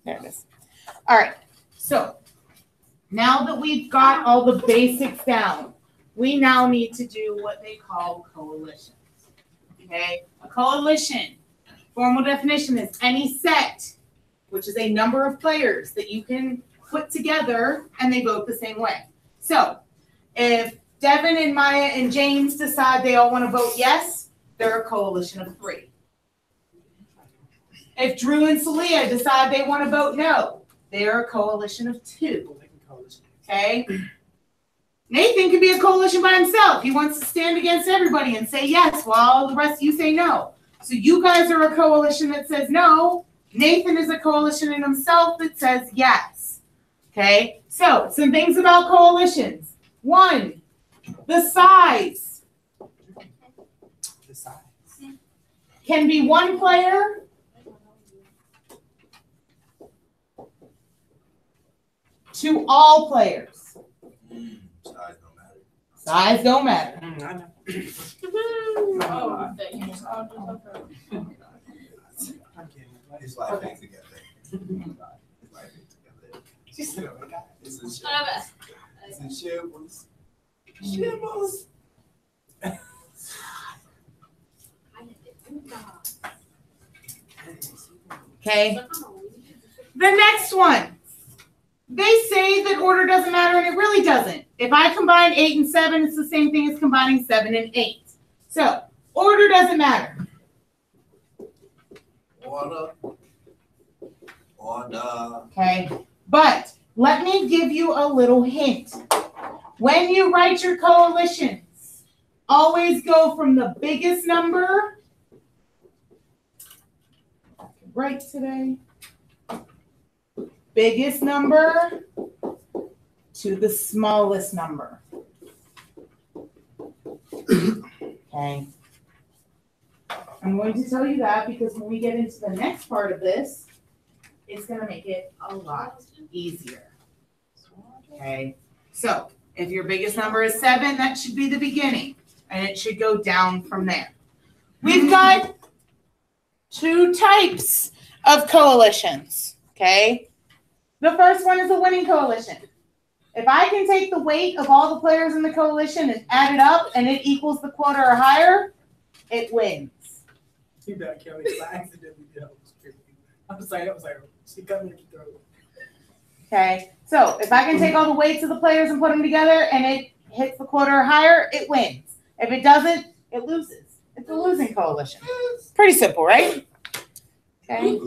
There it is. All right. So now that we've got all the basics down, we now need to do what they call coalitions. Okay? A coalition, formal definition is any set, which is a number of players that you can put together and they vote the same way. So if Devin and Maya and James decide they all want to vote yes, they're a coalition of 3. If Drew and Celia decide they want to vote no, they're a coalition of 2. Okay? Nathan can be a coalition by himself. He wants to stand against everybody and say yes while all the rest of you say no. So you guys are a coalition that says no. Nathan is a coalition in himself that says yes. Okay? So some things about coalitions. 1, the size. The size. Can be 1 player to all players. Size don't matter. Size don't matter. It's like things together. It's in shambles. Shambles. Okay. The next one. They say that order doesn't matter, and it really doesn't. If I combine 8 and 7, it's the same thing as combining 7 and 8. So, order doesn't matter. Order. Okay. But let me give you a little hint. When you write your coalitions, always go from the biggest number. Right today. Biggest number to the smallest number. Okay. I'm going to tell you that because when we get into the next part of this, it's going to make it a lot easier. Okay. So if your biggest number is 7, that should be the beginning, and it should go down from there. We've got 2 types of coalitions. Okay. The first one is a winning coalition. If I can take the weight of all the players in the coalition and add it up and it equals the quota or higher, it wins. You better kill me because I accidentally did. I'm sorry, she cut me in the throat. Okay, so if I can take all the weights of the players and put them together and it hits the quota or higher, it wins. If it doesn't, it loses. It's a losing coalition. Pretty simple, right? Okay.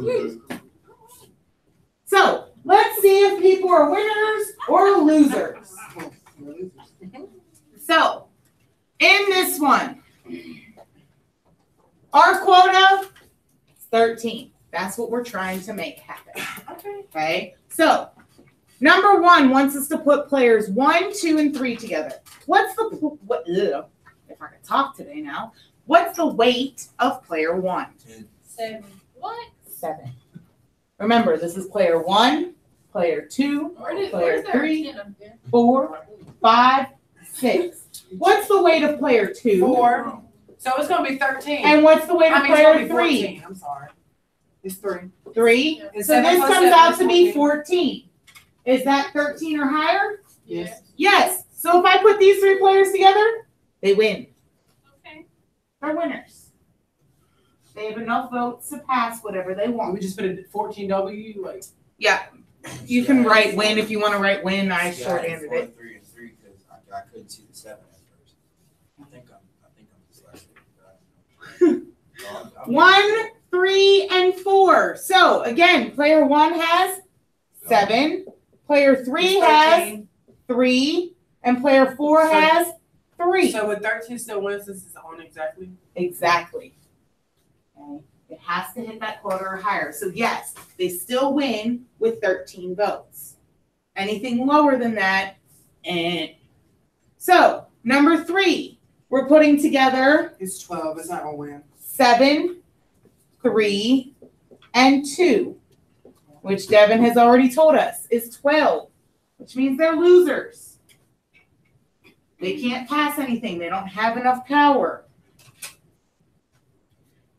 So let's see if people are winners or losers. So in this one, our quota is 13. That's what we're trying to make happen. Okay. So number 1 wants us to put players 1, 2, and 3 together. What's the if I can talk today now? What's the weight of player 1? 7. What? 7. Remember, this is player 1, player 2, player 3, 4, 5, 6. What's the weight of player 2? 4. So it's going to be 13. And what's the weight of player 3? I'm sorry. It's 3. 3. So this comes out to be 14. Is that 13 or higher? Yes. Yes. So if I put these 3 players together, they win. Okay. They're winners. They have enough votes to pass whatever they want. We just put a 14W, like. Yeah. You can write win if you want to write win. I shorthanded it. 3 and 3 because I couldn't see the 7 at first. I think I'm dyslexic. 1, 3, and 4. So again, player 1 has 7, player 3 has 3, and player 4 has 3. So with 13 still wins, this is on exactly? Exactly. Okay. It has to hit that quota or higher. So yes, they still win with 13 votes. Anything lower than that, So number 3, we're putting together. It's 12. It's not gonna win. 7, 3, and 2, which Devin has already told us is 12, which means they're losers. They can't pass anything. They don't have enough power.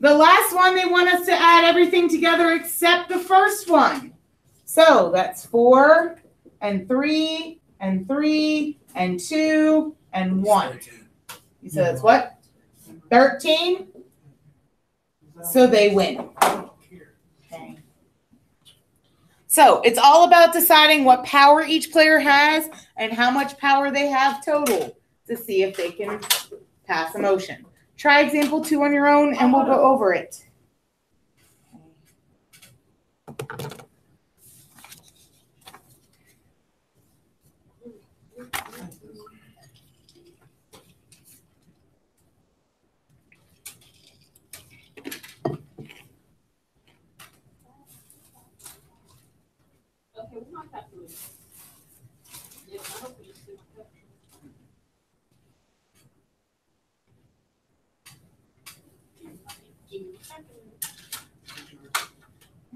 The last one, they want us to add everything together except the first one. So that's 4 and 3 and 3 and 2 and 1. 13. You said it's what? 13? So they win. Okay. So it's all about deciding what power each player has and how much power they have total to see if they can pass a motion. Try example 2 on your own and we'll go over it. Okay, we might have to move. Yeah, I hope we just do that.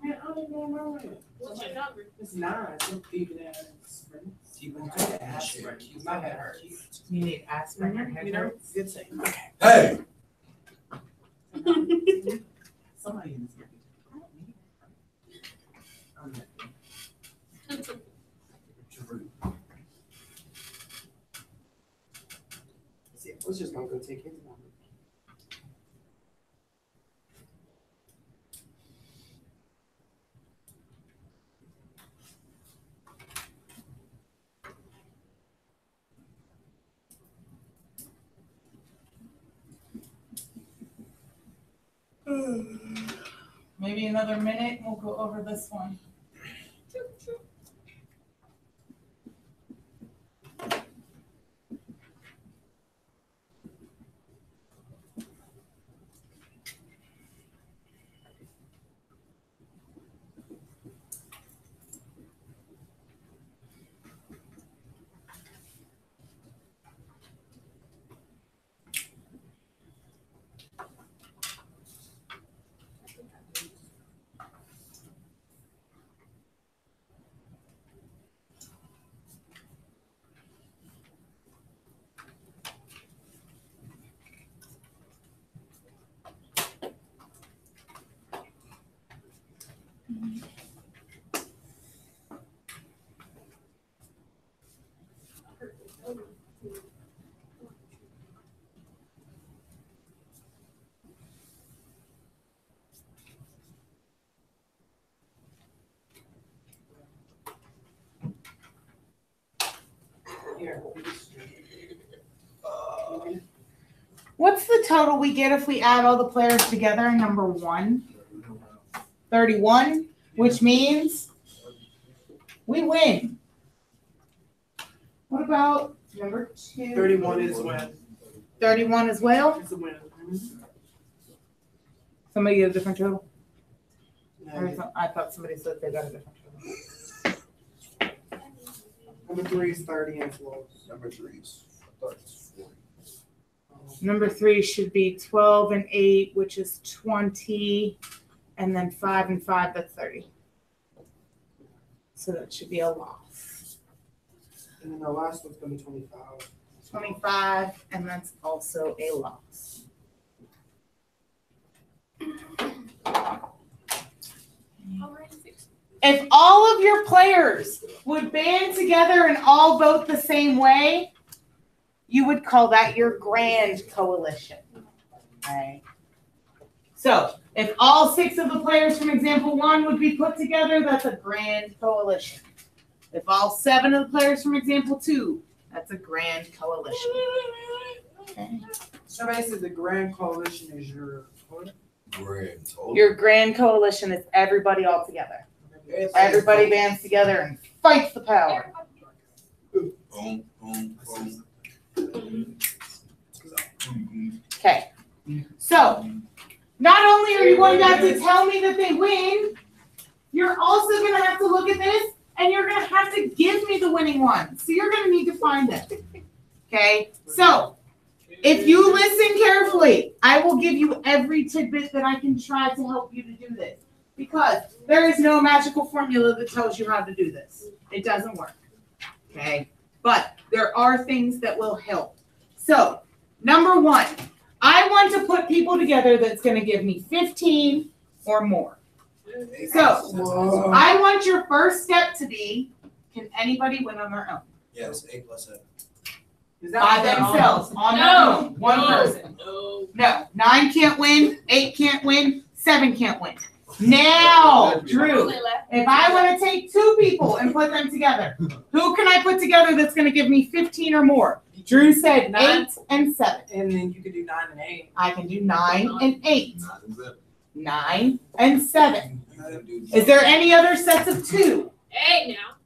Man, I don't even know it. What's your number? It's 9. Some even as Even I had aspirin. My head hurts. You need aspirin. Your head You know, hurts. it's a Hey! somebody in this movie. I'm not- True. See, I was just gonna go take his number. Maybe another minute and we'll go over this one. Here. What's the total we get if we add all the players together in number 1? 31, which means we win. What about number 2? 31 is when 31 as well? it's a win. Somebody get a different total? No, I thought somebody said they got a different total. number 3 is 30 and 12. Number 3 is, I thought it's 40. Number 3 should be 12 and 8, which is 20, and then 5 and 5, that's 30. So that should be a loss. And then the last one's gonna be 25. 25, and that's also a loss. If all of your players would band together and all vote the same way, you would call that your grand coalition. Okay. So if all 6 of the players from example 1 would be put together, that's a grand coalition. If all 7 of the players from example 2, that's a grand coalition. Okay. So basically, the Grand Coalition is your what? Grand total. Your grand coalition is everybody all together. Everybody bands together and fights the power. Boom, boom, boom. Okay. So, not only are you going to have to tell me that they win, you're also going to have to look at this and you're going to have to give me the winning one. So, you're going to need to find them. Okay. So, if you listen carefully, I will give you every tidbit that I can try to help you to do this. Because there is no magical formula that tells you how to do this. It doesn't work. Okay? But there are things that will help. So, number 1, I want to put people together that's going to give me 15 or more. So So I want your first step to be, can anybody win on their own? Yes, 8 plus 7. Is that By what they're on? themselves, on their No, own, one no, person. No. No, 9 can't win, 8 can't win, 7 can't win. Now, Drew, if I want to take 2 people and put them together, who can I put together that's going to give me 15 or more? Drew said 8 and 7. And then you could do 9 and 8. I can do 9 and 8. 9 and 7. Is there any other sets of 2? 8 now.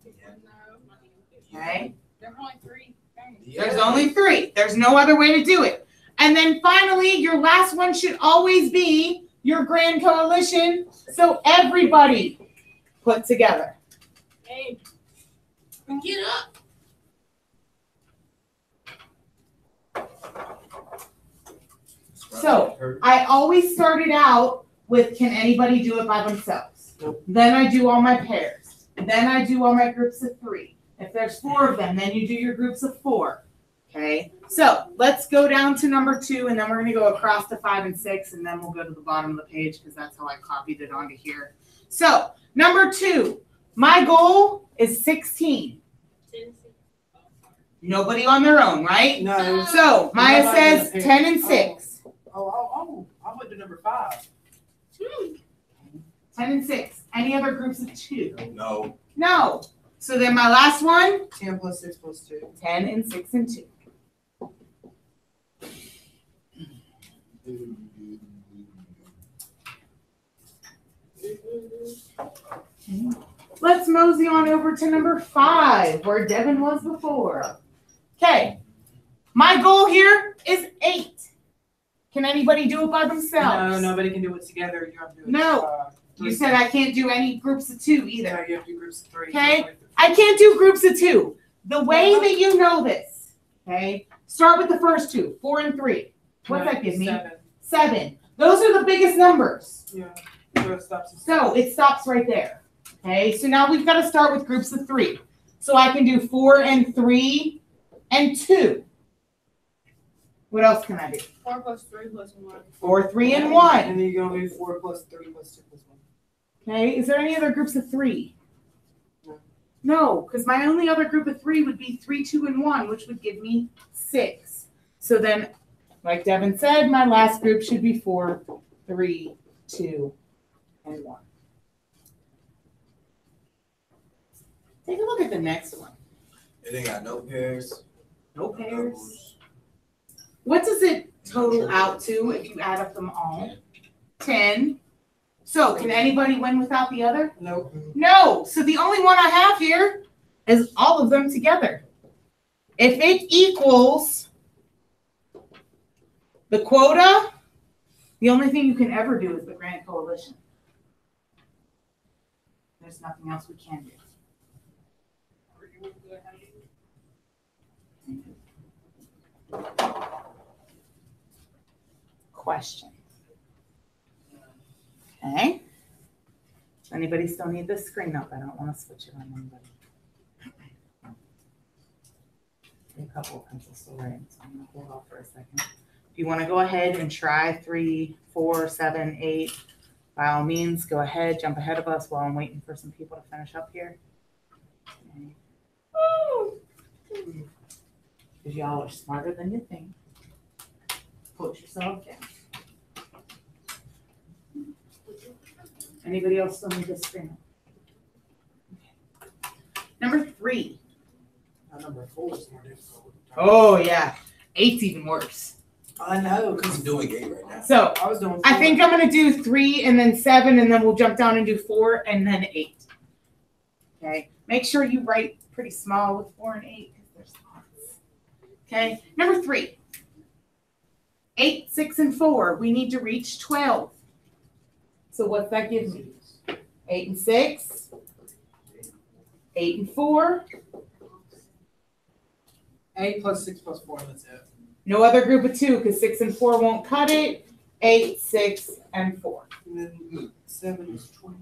Okay. There are only 3 things. There's only 3. There's no other way to do it. And then finally, your last one should always be your grand coalition. So everybody put together. Hey, get up. So I always started out with, can anybody do it by themselves? Then I do all my pairs. Then I do all my groups of 3. If there's 4 of them, then you do your groups of 4. Okay, so let's go down to number 2, and then we're going to go across to 5 and 6, and then we'll go to the bottom of the page because that's how I copied it onto here. So number 2, my goal is 16. Nobody on their own, right? No. So Maya says 10 and 6. I went to number 5. 10 and 6. Any other groups of 2? No. No. So then my last one, 10 plus 6 plus 2. 10 and 6 and 2. Let's mosey on over to number 5, where Devin was before. Okay, my goal here is 8. Can anybody do it by themselves? No, nobody can do it together. You have to do it. No. You said I can't do any groups of 2 either. No, you have to do groups of 3. Okay. I can't do groups of 2. The way that you know this, okay, start with the first 2, 4 and 3. What's that give me? 7. 7. Those are the biggest numbers. Yeah. So it stops at So it stops right there. Okay, so now we've got to start with groups of 3. So I can do 4 and 3 and 2. What else can I do? 4 plus 3 plus 1. 4, 3, and 1. And then you're going to do 4 plus 3 plus 2 plus 1. Okay, is there any other groups of 3? No. No, because my only other group of 3 would be 3, 2, and 1, which would give me 6. So then, like Devin said, my last group should be 4, 3, 2, and 1. Take a look at the next one. It ain't got no pairs. No pairs. doubles. What does it total out to if you add up them all? 10. So can anybody win without the other? Nope. No. So the only one I have here is all of them together. If it equals the quota, the only thing you can ever do is the Grand Coalition. There's nothing else we can do. Question. Okay. Does anybody still need this screen up? I don't want to switch it on anybody. A couple of pencils still writing, so I'm going to hold off for a second. If you want to go ahead and try 3, 4, 7, 8, by all means, go ahead, jump ahead of us while I'm waiting for some people to finish up here. Because y'all are smarter than you think. Put yourself down. Anybody else still need this screen? Okay. Number 3. Number 4 is more difficult. Oh yeah, 8's even worse. I know. I'm doing 8 right now. So I was doing 4. I think I'm gonna do 3 and then 7, and then we'll jump down and do 4 and then 8. Okay. Make sure you write pretty small with 4 and 8 because there's lots. Okay. Number 3. 8, 6, and 4. We need to reach 12. So what's that give me? 8 and 6. 8 and 4. 8 plus 6 plus 4. That's it. No other group of 2 because 6 and 4 won't cut it. 8, 6, and 4. And then 7 is 20.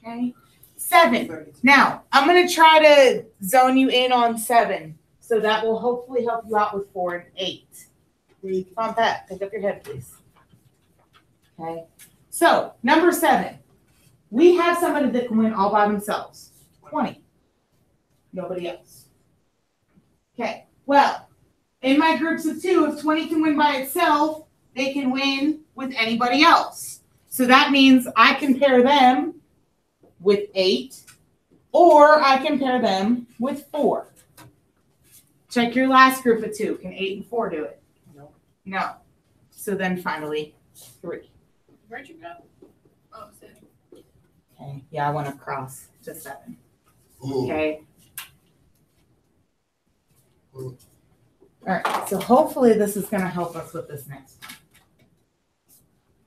Okay. 7. Now, I'm going to try to zone you in on 7. So that will hopefully help you out with 4 and 8. Come on, Pat. Pick up your head, please. Okay. So, number 7. We have somebody that can win all by themselves. 20. Nobody else. Okay, well, in my groups of 2, if 20 can win by itself, they can win with anybody else. So that means I can pair them with 8, or I can pair them with 4. Check your last group of 2. Can 8 and 4 do it? No. No. So then finally, 3. Where'd you go? Oh, 7. Okay, yeah, I went across to 7. Ooh. Okay. All right, so hopefully this is going to help us with this next one.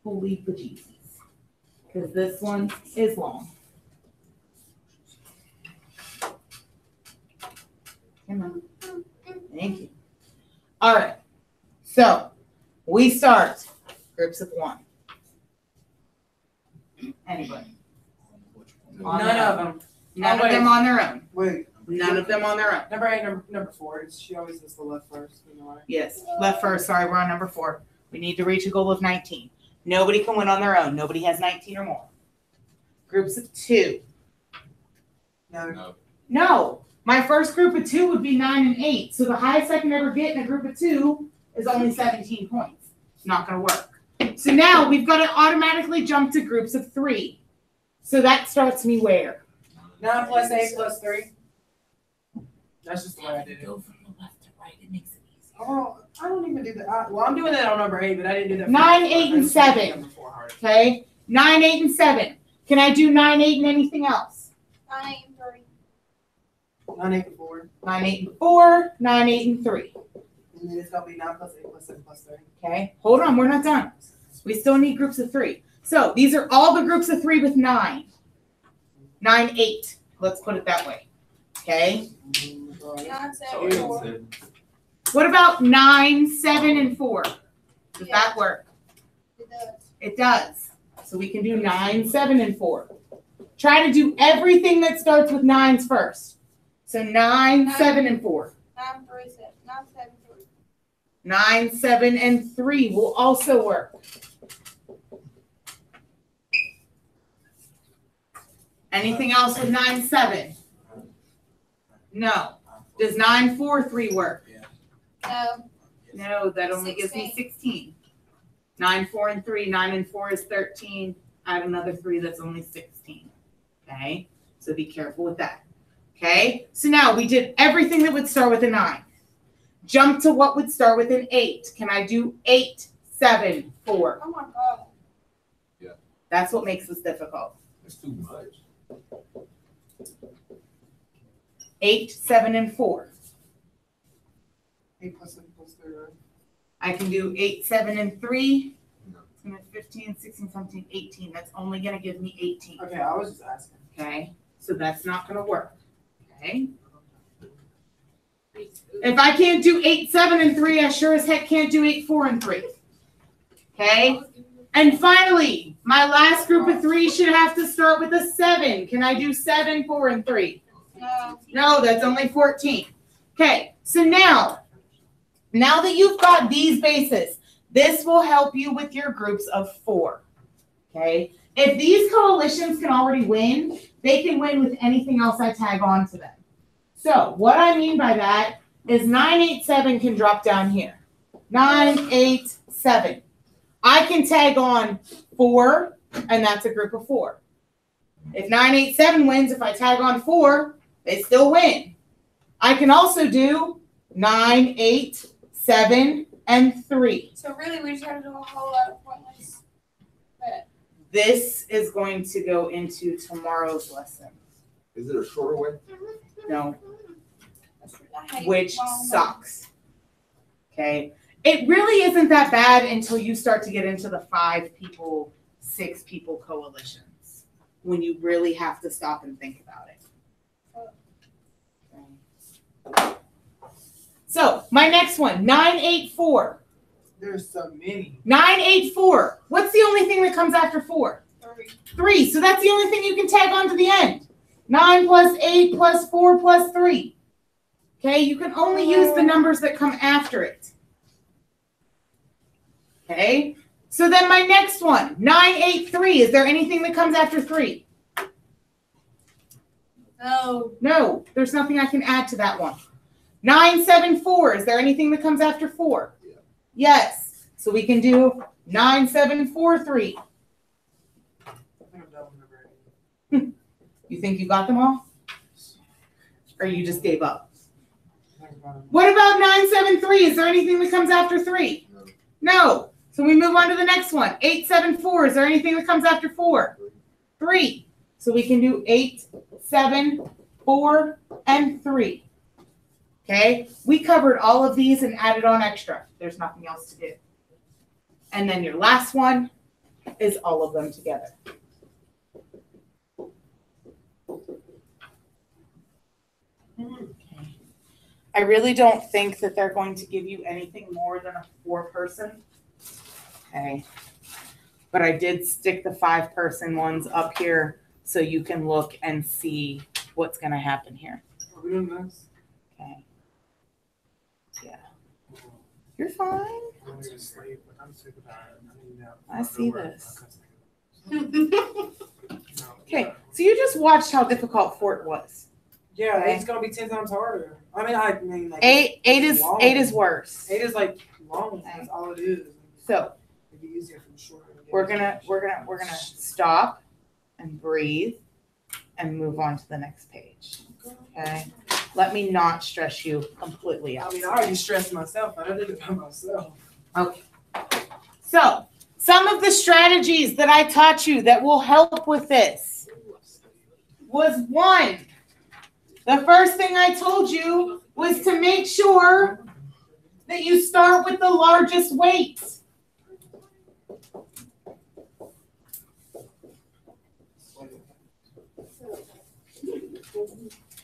Holy bejesus. Because this one is long. Come on. Thank you. All right, so we start groups of 1. Anybody? On None their of own. them. None Oh, of them wait. on their own. Wait. None of them on their own. Number 8, number 4. She always does the left first. You know why? Yes, left first. Sorry, we're on number 4. We need to reach a goal of 19. Nobody can win on their own. Nobody has 19 or more. Groups of 2. No. No. My first group of 2 would be 9 and 8. So the highest I can ever get in a group of 2 is only 17 points. It's not going to work. So now we've got to automatically jump to groups of 3. So that starts me where? 9 plus 8 plus 3. That's just the way I did it. Go from the left to right. It makes it easy. Oh, I don't even do that. Well, I'm doing that on number 8, but I didn't do that. 9, 8, and 7. Okay? 9, 8, and 7. Can I do 9, 8, and anything else? 9, 8, and 3. 9, 8, and 4. 9, 8, and 4. 9, 8, and 3. And then it's going to be 9 plus 8 plus 7 plus 3. Okay? Hold on. We're not done. We still need groups of 3. So these are all the groups of 3 with 9. 9, 8. Let's put it that way. Okay? 9, 7, 4. What about 9, 7, and 4? Does that work? It does. It does. So we can do 9, 7, and 4. Try to do everything that starts with 9s first. So 9, 7, and 4. 9, 3, 7. 9, 7, 3. 9, 7, and 3 will also work. Anything else with 9, 7? No. Does 9, 4, 3 work? No. No, that only gives me 16. 9, 4, and 3. 9 and 4 is 13. Add another 3, that's only 16. Okay? So be careful with that. Okay? So now we did everything that would start with a 9. Jump to what would start with an 8. Can I do 8, 7, 4? Oh my God. Yeah. That's what makes this difficult. That's too much. 8, 7, and 4. 8 plus 7 plus 3, right? I can do 8, 7, and 3. No. It's going to be 15, 16, 17, 18. That's only going to give me 18. Okay, I was just asking. Okay? So that's not going to work. Okay? If I can't do 8, 7, and 3, I sure as heck can't do 8, 4, and 3. Okay? And finally, my last group of 3 should have to start with a 7. Can I do 7, 4, and 3? No. No, that's only 14. Okay, so now that you've got these bases, this will help you with your groups of 4. Okay? If these coalitions can already win, they can win with anything else I tag on to them. So what I mean by that is 9, 8, 7 can drop down here. 9, 8, 7. I can tag on 4, and that's a group of 4. If 9, 8, 7 wins, if I tag on 4, they still win. I can also do 9, 8, 7, and 3. So really, we just have to do a whole lot of pointless. This is going to go into tomorrow's lesson. Is it a shorter way? No, I hate which long sucks. Okay? It really isn't that bad until you start to get into the 5 people, 6 people coalitions, when you really have to stop and think about it. Okay. So, my next one, 9, 8, 4. There's so many. 9, 8, 4. What's the only thing that comes after 4? 3. 3. So that's the only thing you can tag on to the end. 9 plus 8 plus 4 plus 3. Okay, you can only use the numbers that come after it. Okay, So then my next one, 983. Is there anything that comes after 3? No. No, there's nothing I can add to that one. 974. Is there anything that comes after 4? Yeah. Yes. So we can do 9743. I think I'm done with number 8. You think you got them all? Or you just gave up? I think I'm done. What about 973? Is there anything that comes after 3? No. No. So we move on to the next one. 874. Is there anything that comes after 4? 3. So we can do 8, 7, 4, and 3. Okay? We covered all of these and added on extra. There's nothing else to do. And then your last one is all of them together. Okay. I really don't think that they're going to give you anything more than a 4-person. Okay. But I did stick the 5-person ones up here so you can look and see what's going to happen here. Are we doing this? Okay. Yeah. You're fine. I'm gonna sleep, but I'm sick about it. I need that. I see this. No. Okay. So you just watched how difficult Fort was. Yeah, Okay. it's gonna be 10 times harder. I mean, like 8 is long. 8 is worse. 8 is like long. That's all it is. So It'd be easier from short. we're gonna stop and breathe and move on to the next page. Okay. Let me not stress you completely out. I mean, I already stressed myself. I did it by myself. Okay. So some of the strategies that I taught you that will help with this was 1. The first thing I told you was to make sure that you start with the largest weight.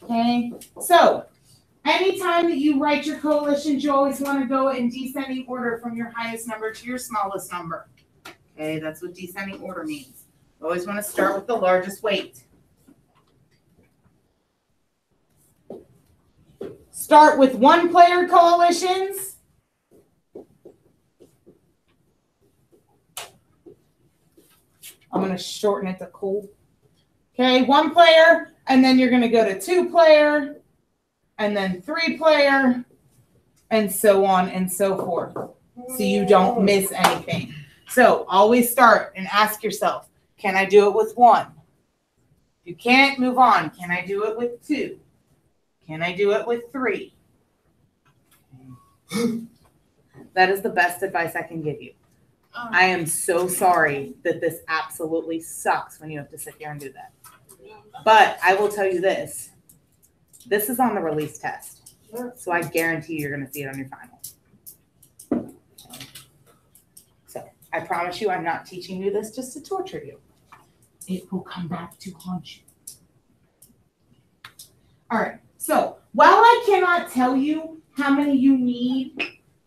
Okay, so anytime that you write your coalitions, you always want to go in descending order from your highest number to your smallest number. Okay, that's what descending order means. You always want to start with the largest weight. Start with 1-player coalitions. I'm going to shorten it to cool. Okay, 1-player, and then you're going to go to 2-player, and then 3-player, and so on and so forth. So you don't miss anything. So always start and ask yourself, can I do it with 1? If you can't, move on. Can I do it with 2? Can I do it with 3? That is the best advice I can give you. I am so sorry that this absolutely sucks when you have to sit here and do that. But I will tell you this. This is on the release test. So I guarantee you're going to see it on your final. So I promise you I'm not teaching you this just to torture you. It will come back to haunt you. All right. So while I cannot tell you how many you need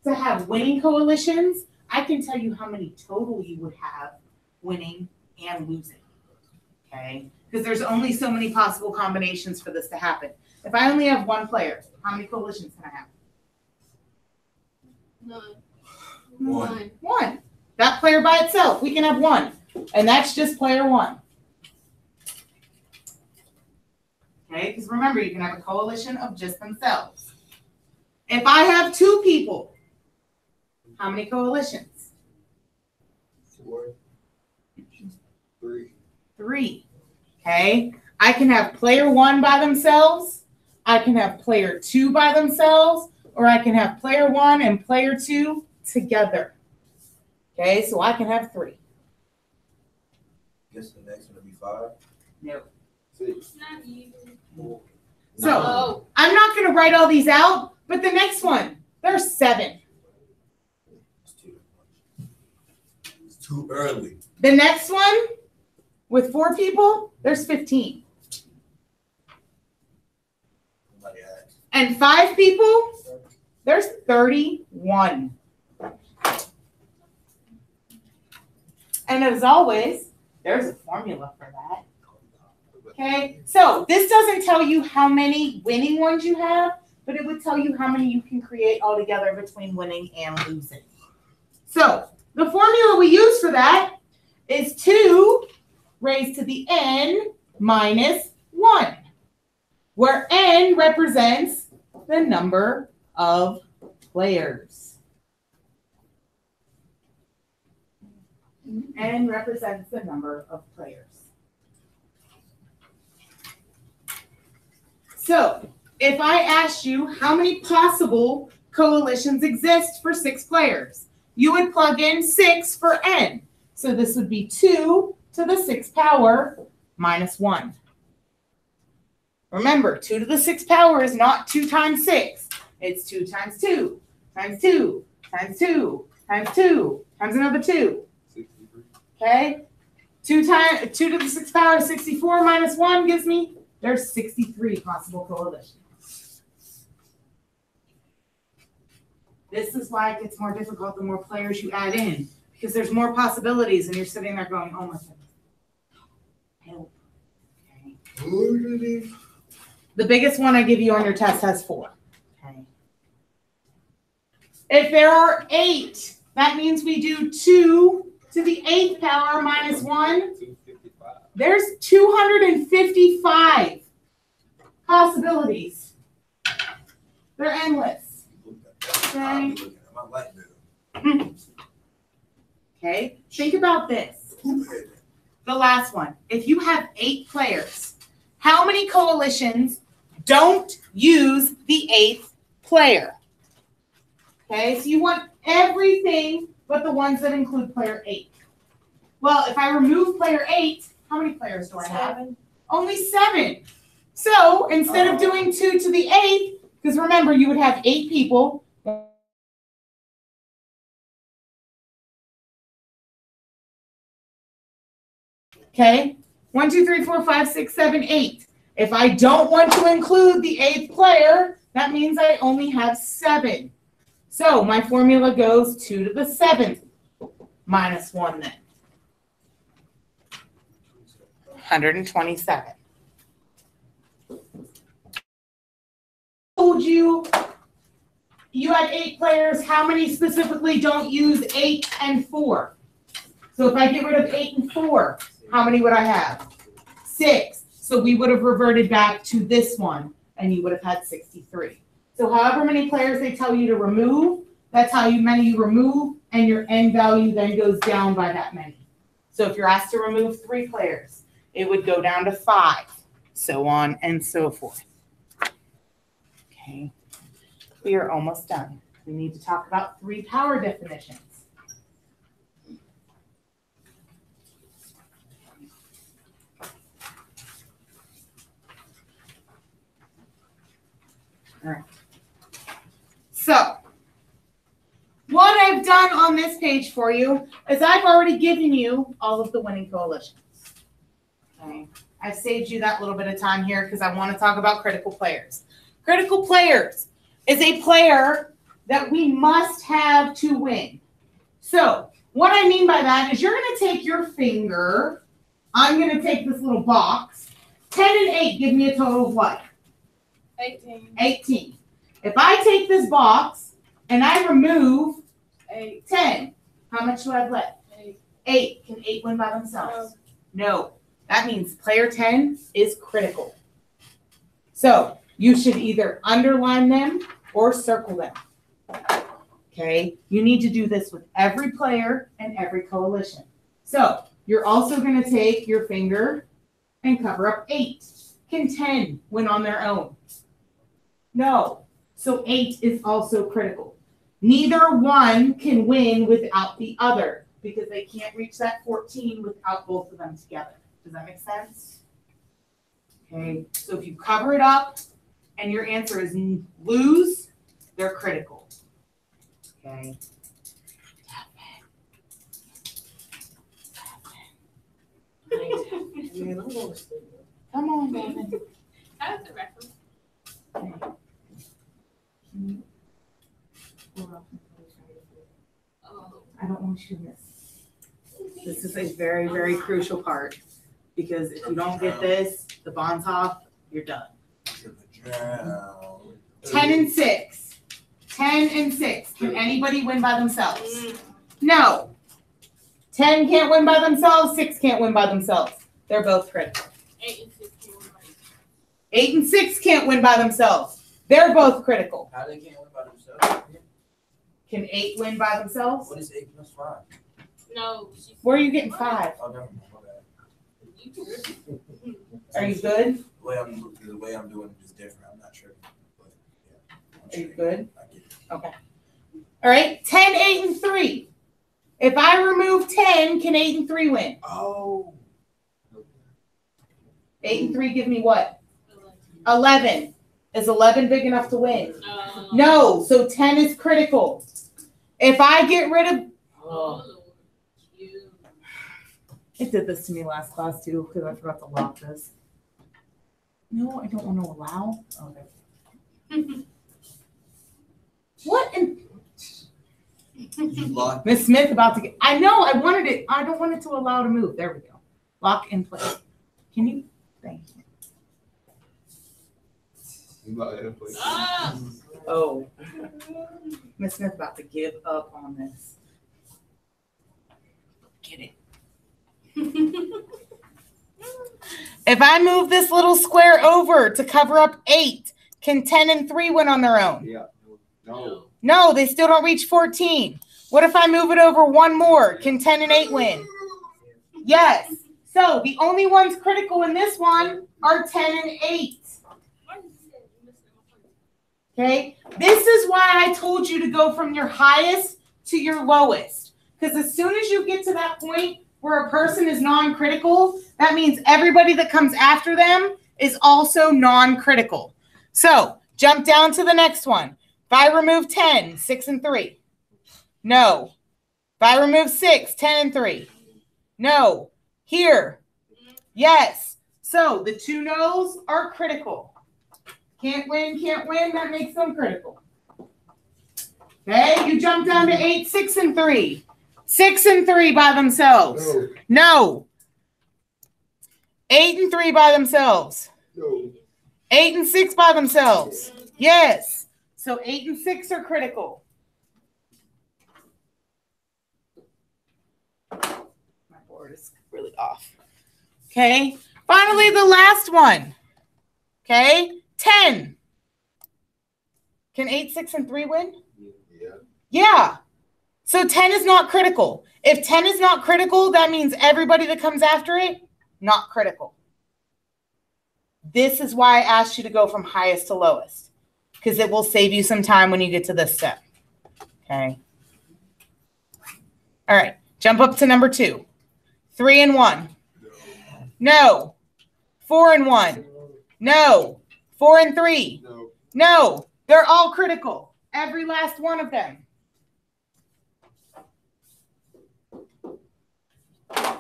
to have winning coalitions, I can tell you how many total you would have winning and losing. Okay? Because there's only so many possible combinations for this to happen. If I only have 1 player, how many coalitions can I have? None. 1. That player by itself, we can have 1. And that's just player 1. Okay? Because remember, you can have a coalition of just themselves. If I have 2 people, how many coalitions? 4, 3. 3. Okay? I can have player 1 by themselves. I can have player 2 by themselves. Or I can have player 1 and player 2 together. Okay? So I can have 3. Guess the next one will be 5. No. 6. Not even. 4. So No. I'm not going to write all these out, but the next one, there's 7. It's too early. The next one, with 4 people, there's 15. Nobody asked. And 5 people, there's 31. And as always, there's a formula for that. Okay, so this doesn't tell you how many winning ones you have, but it would tell you how many you can create altogether between winning and losing. So The formula we use for that is 2 raised to the n minus 1, where n represents the number of players. N represents the number of players. So, if I asked you how many possible coalitions exist for 6 players, you would plug in 6 for n. So this would be 2 to the 6th power minus 1. Remember, 2 to the 6th power is not 2 times 6. It's 2 times 2 times 2 times 2 times 2 times another 2. 63. Okay? 2 to the 6th power is 64 minus 1 gives me, there's 63 possible coalitions. This is why it gets more difficult the more players you add in, because there's more possibilities and you're sitting there going, oh my goodness. Help. Okay. The biggest one I give you on your test has 4. Okay. If there are 8, that means we do 2 to the 8th power minus 1. 255. There's 255 possibilities. They're endless. Okay. Okay, think about this. The last one. If you have 8 players, how many coalitions don't use the 8th player? Okay, so you want everything but the ones that include player 8. Well, if I remove player 8, how many players do I have? 7. Only 7. So instead of doing 2 to the 8th, because remember, you would have 8 people. Okay, 1, 2, 3, 4, 5, 6, 7, 8. If I don't want to include the 8th player, that means I only have 7. So my formula goes 2 to the 7th minus 1 then. 127. Told you you had 8 players. How many specifically don't use 8 and 4? So if I get rid of 8 and 4, how many would I have? 6. So we would have reverted back to this one, and you would have had 63. So however many players they tell you to remove, that's how many you remove, and your n value then goes down by that many. So if you're asked to remove 3 players, it would go down to 5, so on and so forth. Okay, we are almost done. We need to talk about 3 power definitions. All right. So, what I've done on this page for you is I've already given you all of the winning coalitions. Okay. I've saved you that little bit of time here because I want to talk about critical players. Critical players is a player that we must have to win. So, what I mean by that is you're going to take your finger. I'm going to take this little box. 10 and 8 give me a total of what? 18. 18. If I take this box and I remove 8. 10, how much do I have left? 8. 8. Can 8 win by themselves? No. That means player 10 is critical. So you should either underline them or circle them. Okay? You need to do this with every player and every coalition. So you're also going to take your finger and cover up 8. Can 10 win on their own? No. So 8 is also critical. Neither one can win without the other because they can't reach that 14 without both of them together. Does that make sense? Okay. So if you cover it up and your answer is lose, they're critical. Okay. Come on, Devin. That's the reference. Okay. Oh. I don't want you to miss. This is a very, very crucial part because if you don't get this, the bond's off, you're done. 10 and 6. 10 and 6. Can anybody win by themselves? No. 10 can't win by themselves. 6 can't win by themselves. They're both critical. 8 and 6 can't win by 8 and 6 can't win by themselves. They're both critical. How they can't win by themselves? Can 8 win by themselves? What is 8 plus 5? No. Where are you getting 5? Oh, never mind. My bad. You too. Are you good? The way I'm doing it is different. I'm not tripping. But yeah, Are you good? I get it. Okay. All right. 10, 8, and 3. If I remove 10, can 8 and 3 win? Oh. 8 and 3 give me what? 11. Is 11 big enough to win? No. So 10 is critical. If I get rid of... It did this to me last class too because I forgot to lock this. No, I don't want to allow. Okay. What in... You locked. Miss Smith about to get... I know. I wanted it. I don't want it to allow to move. There we go. Lock in place. Can you... Thank you. Oh. Miss Smith about to give up on this. Get it. If I move this little square over to cover up 8, can 10 and 3 win on their own? Yeah. No. No, they still don't reach 14. What if I move it over one more? Can 10 and 8 win? Yes. So the only ones critical in this one are 10 and 8. Okay, this is why I told you to go from your highest to your lowest. Because as soon as you get to that point where a person is non-critical, that means everybody that comes after them is also non-critical. So jump down to the next one. If I remove 10, 6 and 3. No. If I remove 6, 10 and 3. No. Here. Yes. So the 2 no's are critical. Can't win, that makes them critical. Okay, you jump down to 8, 6, and 3. 6 and 3 by themselves. No. 8 and 3 by themselves. No. 8 and 6 by themselves. Yes. So 8 and 6 are critical. My board is really off. Okay. Finally, the last one. Okay. 10. Can 8, 6, and 3 win? Yeah. Yeah. So 10 is not critical. If 10 is not critical, that means everybody that comes after it, not critical. This is why I asked you to go from highest to lowest, because it will save you some time when you get to this step. Okay. All right. Jump up to number 2. 3 and 1. No. 4 and 1. No. 4 and 3. No. No. They're all critical. Every last one of them.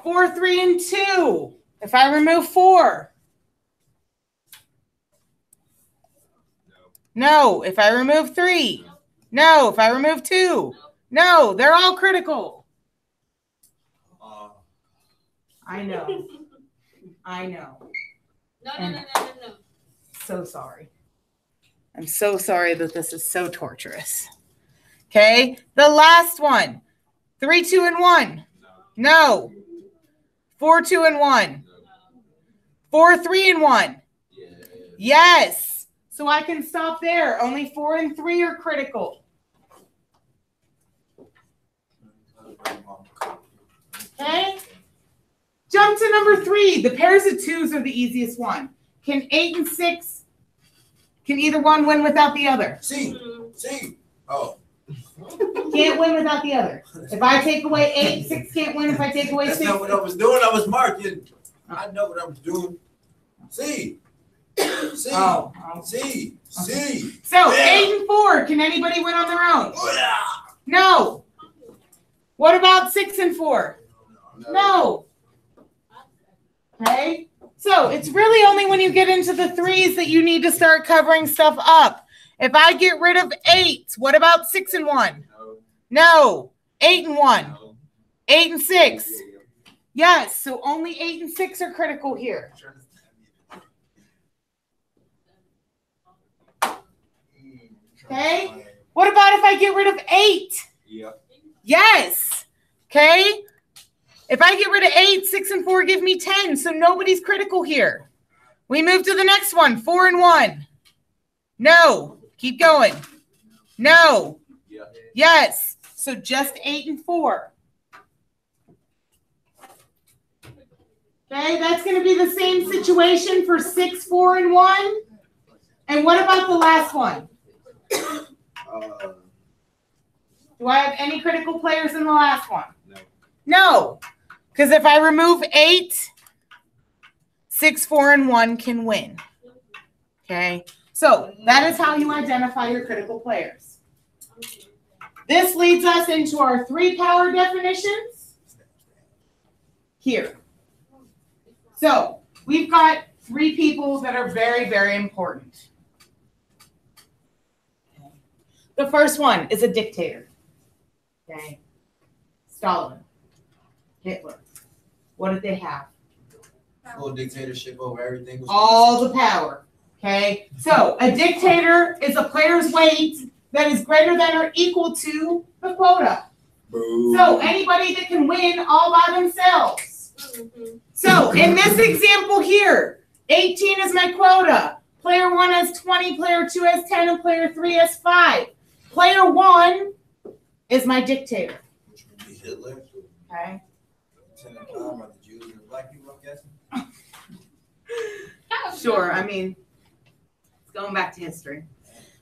4, 3, and 2. If I remove 4. No. If I remove 3. No. If I remove 2. No. They're all critical. I know. I know. No. So sorry. I'm so sorry that this is so torturous. Okay. The last one. 3, 2, and 1. No. 4, 2, and 1. 4, 3, and 1. Yes. So I can stop there. Only 4 and 3 are critical. Okay. Jump to number 3. The pairs of 2s are the easiest one. Can 8 and 6, can either one win without the other? See. Oh. Can't win without the other. If I take away 8, 6 can't win if I take away 6. That's not what I was doing. I was marking. I know what I was doing. See. Oh. See. So 8 and 4, can anybody win on their own? Yeah. No. What about 6 and 4? No. Okay. So it's really only when you get into the 3s that you need to start covering stuff up. If I get rid of 8, what about 6 and 1? No. 8 and 1. No. 8 and 6. Yes. So only 8 and 6 are critical here. Okay. What about if I get rid of 8? Yeah. Yes. Okay. If I get rid of 8, 6 and 4 give me 10. So nobody's critical here. We move to the next one. 4 and 1. No. Keep going. No. Yes. So just 8 and 4. Okay, that's going to be the same situation for 6, 4, and 1. And what about the last one? Do I have any critical players in the last one? No. No. Because if I remove 8, 6, 4, and 1 can win. Okay, so that is how you identify your critical players. This leads us into our 3 power definitions here. So we've got 3 people that are very, very important. The first one is a dictator. Okay, Stalin, Hitler. What did they have? Full dictatorship over everything. All the power. Okay, so a dictator is a player's weight that is greater than or equal to the quota. Boo. So anybody that can win all by themselves. So in this example here, 18 is my quota. Player 1 has 20, player 2 has 10, and player 3 has 5. Player 1 is my dictator. Which would be Hitler. Okay. Lieutenant Colonel are the Jews and the black people, I'm guessing. Sure, I mean, it's going back to history.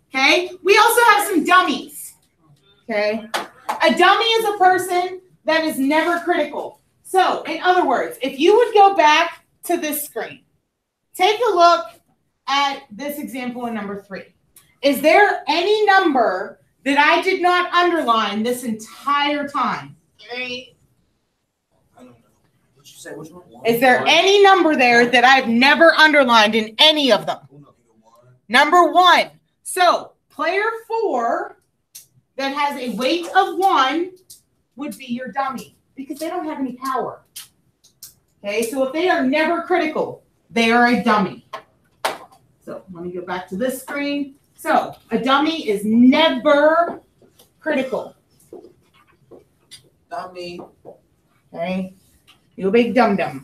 Okay, we also have some dummies. Okay, a dummy is a person that is never critical. So, in other words, if you would go back to this screen, take a look at this example in number 3. Is there any number that I did not underline this entire time? I don't know. What you say? Which one? Is there any number there that I've never underlined in any of them? Number 1. So player 4 that has a weight of 1 would be your dummy because they don't have any power. Okay, so if they are never critical, they are a dummy. So let me go back to this screen. So a dummy is never critical. Dummy. Okay, you big dum-dum.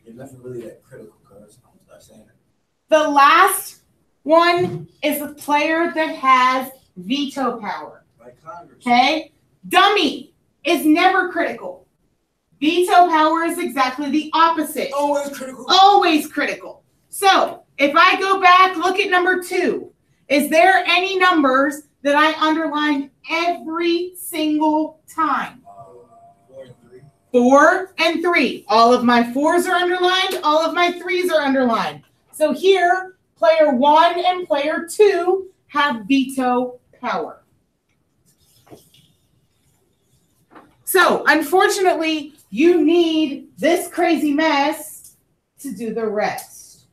You're nothing really that critical, cuz I'm gonna start saying it. The last one is a player that has veto power. Like Congress. Okay? Dummy is never critical. Veto power is exactly the opposite. Always critical. Always critical. So if I go back, look at number 2. Is there any numbers that I underlined every single time? 4 and 3. 4 and 3. All of my 4s are underlined. All of my 3s are underlined. So here, player 1 and player 2 have veto power. So unfortunately, you need this crazy mess to do the rest.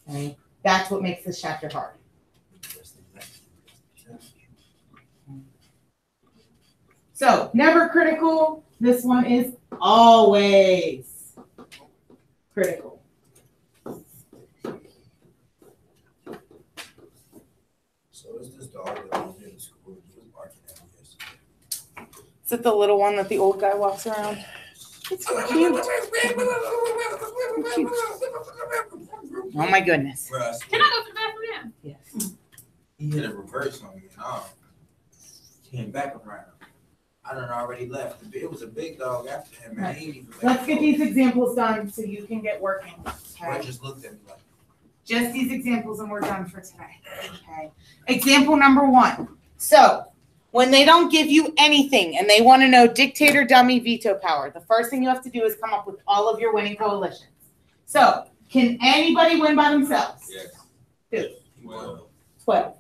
Okay? That's what makes this chapter hard. So never critical. This one is always critical. So is this dog that was in school? He was barking at me yesterday. Is it the little one that the old guy walks around? It's so cute. Oh my goodness. Bruh, I Can swear, I go to the bathroom now? Yes. he hit a reverse on me and came back around. I done already left. It was a big dog after him, man. He ain't even Let's get these examples done so you can get working. I Okay. just looked at me like, Just these examples and we're done for today. Okay. Example number 1. So when they don't give you anything and they want to know dictator, dummy, veto power, the first thing you have to do is come up with all of your winning coalitions. So can anybody win by themselves? yes. Who? Well, 12.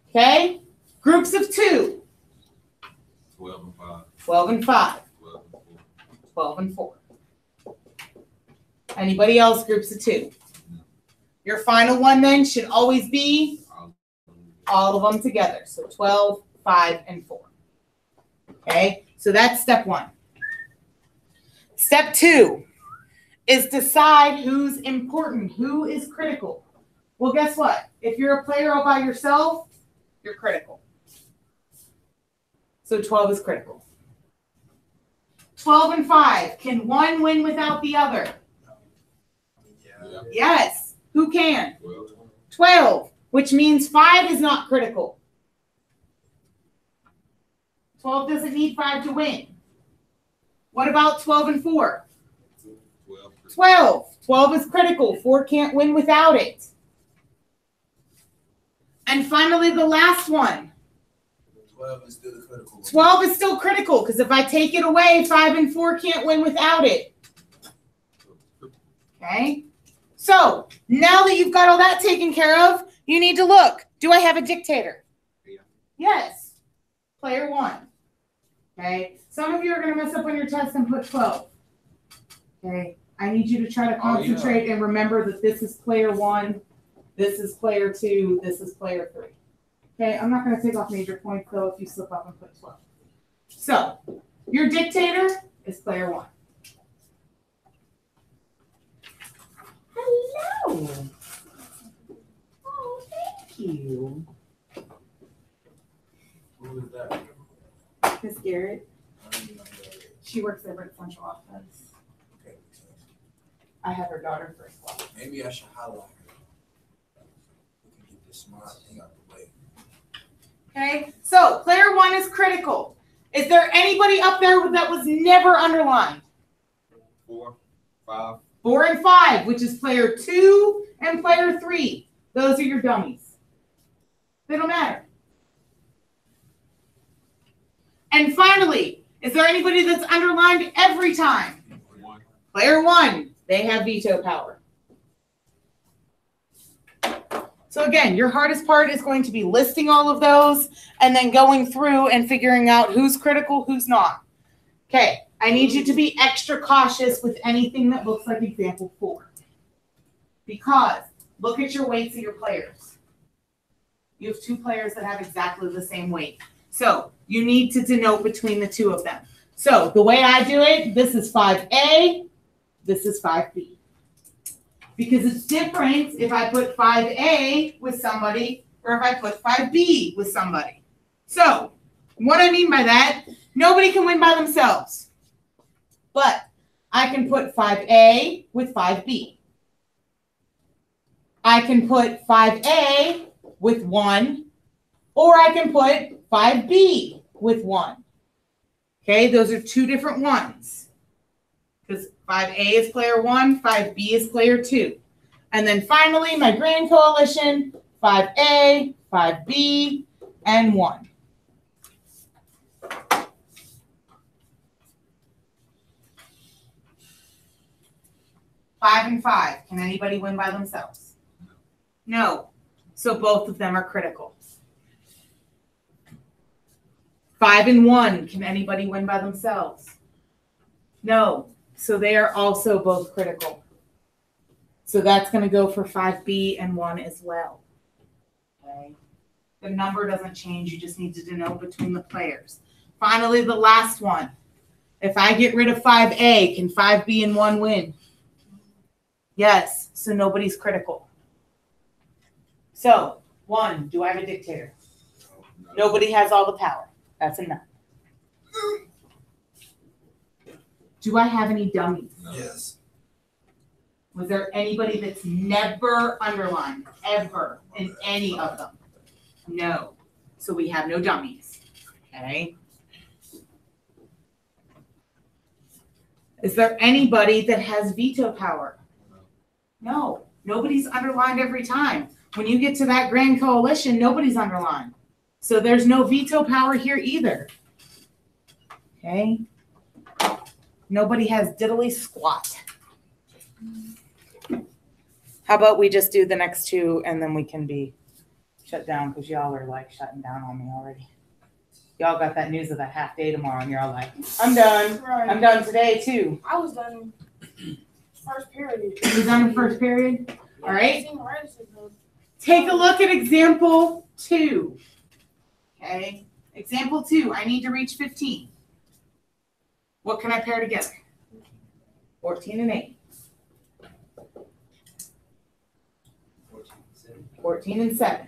Okay. Groups of 2. 12 and 5. 12 and 5. 12 and 4. 12 and 4. Anybody else? Groups of 2. Your final one then should always be all of them together. So 12, 5, and 4. Okay, so that's step 1. Step 2 is decide who's important, who is critical. Well, guess what? If you're a player all by yourself, you're critical. So 12 is critical. 12 and 5. Can one win without the other? Yeah. Yes. Who can? 12. 12, which means 5 is not critical. 12 doesn't need 5 to win. What about 12 and 4? 12. 12. 12 is critical. 4 can't win without it. And finally, the last one. 12 is still the critical one. 12 is still critical because if I take it away, 5 and 4 can't win without it. Okay? So now that you've got all that taken care of, you need to look. Do I have a dictator? Yeah. Yes. Player 1. Okay? Some of you are going to mess up on your test and put 12. Okay? I need you to try to concentrate and remember that this is player 1, this is player 2, this is player 3. Okay? I'm not going to take off major points, though, if you slip up and put 12. So, your dictator is player 1. Hello. Oh, thank you. Who is that? Miss Garrett. I don't even know who that is. She works over at Central Office. Okay. I have her daughter first class. Maybe I should highlight her. We can get this smart thing out the way. Okay, so player 1 is critical. Is there anybody up there that was never underlined? 4, 5. 4 and 5, which is player 2 and player 3. Those are your dummies. They don't matter. And finally, is there anybody that's underlined every time? 1. Player 1, they have veto power. So again, your hardest part is going to be listing all of those and then going through and figuring out who's critical, who's not. Okay, I need you to be extra cautious with anything that looks like example 4. Because look at your weights of your players. You have 2 players that have exactly the same weight. So you need to denote between the 2 of them. So the way I do it, this is 5A, this is 5B. Because it's different if I put 5A with somebody or if I put 5B with somebody. So what I mean by that, nobody can win by themselves. But I can put 5A with 5B. I can put 5A with 1, or I can put 5B with 1. Okay, those are 2 different ones. Because 5A is player 1, 5B is player 2. And then finally, my grand coalition, 5A, 5B, and 1. Five and 5. Can anybody win by themselves? No. So both of them are critical. 5 and 1. Can anybody win by themselves? No. So they are also both critical. So that's going to go for 5B and 1 as well. Okay. The number doesn't change. You just need to denote between the players. Finally, the last one. If I get rid of 5A, can 5B and 1 win? Yes. So nobody's critical. So, 1, do I have a dictator? No. Nobody has all the power. That's enough. Do I have any dummies? No. Yes. Was there anybody that's never underlined, ever, in any of them? No. So we have no dummies. Okay. Is there anybody that has veto power? No. Nobody's underlined every time. When you get to that grand coalition, nobody's underlined. So there's no veto power here either. Okay. Nobody has diddly squat. How about we just do the next 2 and then we can be shut down because y'all are like shutting down on me already. Y'all got that news of that half day tomorrow and you're all like, I'm done. Right. I'm done today too. I was done first period. You done in first period? All right. Seen right since then. Take a look at example 2. Okay. Example 2, I need to reach 15. What can I pair together? 14 and 8. 14 and 7.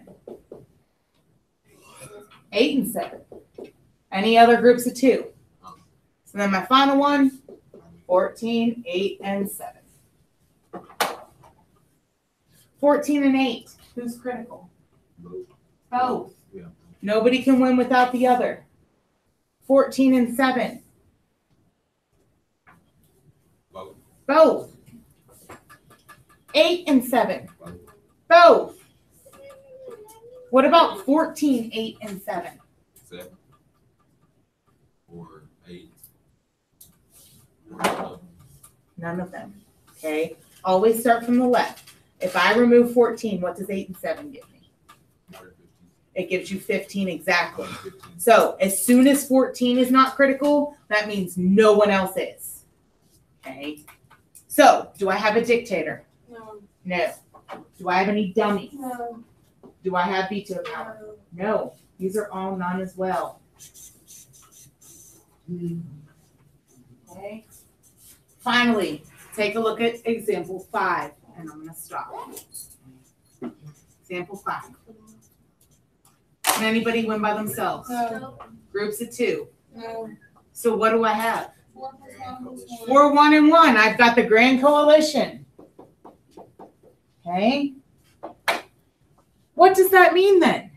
8 and 7. Any other groups of 2? So then my final one, 14, 8, and 7. 14 and 8, who's critical? Both. Yeah. Nobody can win without the other. 14 and 7. Both. Both. 8 and 7. Both. Both. What about 14, 8, and 7? 7. Or 8. Or None of them. Okay. Always start from the left. If I remove 14, what does 8 and 7 give me? 15. It gives you 15 exactly. 15. So as soon as 14 is not critical, that means no one else is. Okay. So do I have a dictator? No. No. Do I have any dummies? No. Do I have veto power? No. These are all none as well. Okay. Finally, take a look at example 5, and I'm going to stop. Example 5. Can anybody win by themselves? No. Groups of 2. No. So what do I have? 4 plus 1 is 1. 4, 1, and 1. I've got the Grand Coalition. Okay. What does that mean then?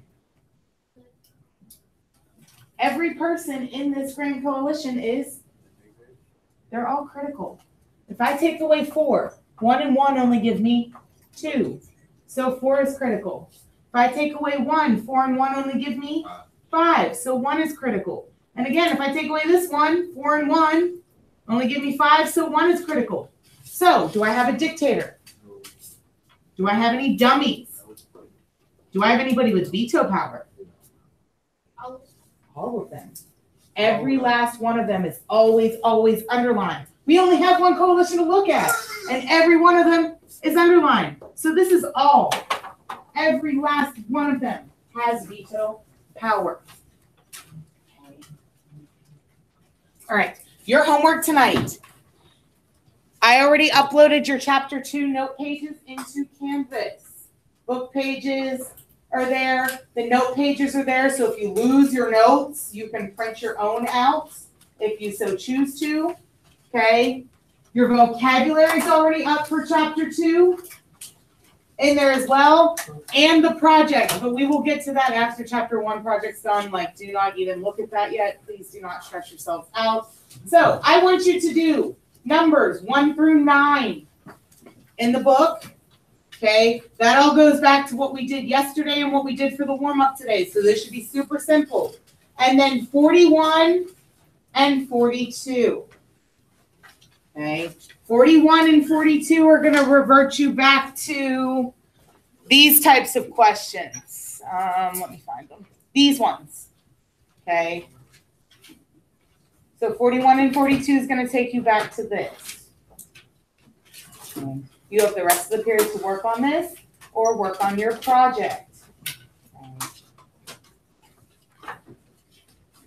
Every person in this Grand Coalition they're all critical. If I take away 4, 1 and 1 only give me 2. So 4 is critical. If I take away 1, 4 and 1 only give me 5. So 1 is critical. And again, if I take away this one, 4 and 1 only give me 5. So 1 is critical. So do I have a dictator? Do I have any dummies? Do I have anybody with veto power? All of them. Every last one of them is always, always underlined. We only have one coalition to look at, and every one of them is underlined. So this is all. Every last one of them has veto power. All right, your homework tonight. I already uploaded your chapter 2 note pages into Canvas. Book pages are there. The note pages are there. So if you lose your notes, you can print your own out if you so choose to. Okay. Your vocabulary is already up for chapter 2 in there as well. And the project. But we will get to that after chapter 1 project's done. Like, do not even look at that yet. Please do not stress yourselves out. So I want you to do numbers 1 through 9 in the book. Okay, that all goes back to what we did yesterday and what we did for the warm-up today. So this should be super simple. And then 41 and 42. Okay, 41 and 42 are going to revert you back to these types of questions. Let me find them. These ones. Okay. So 41 and 42 is going to take you back to this. Okay. You have the rest of the period to work on this or work on your project.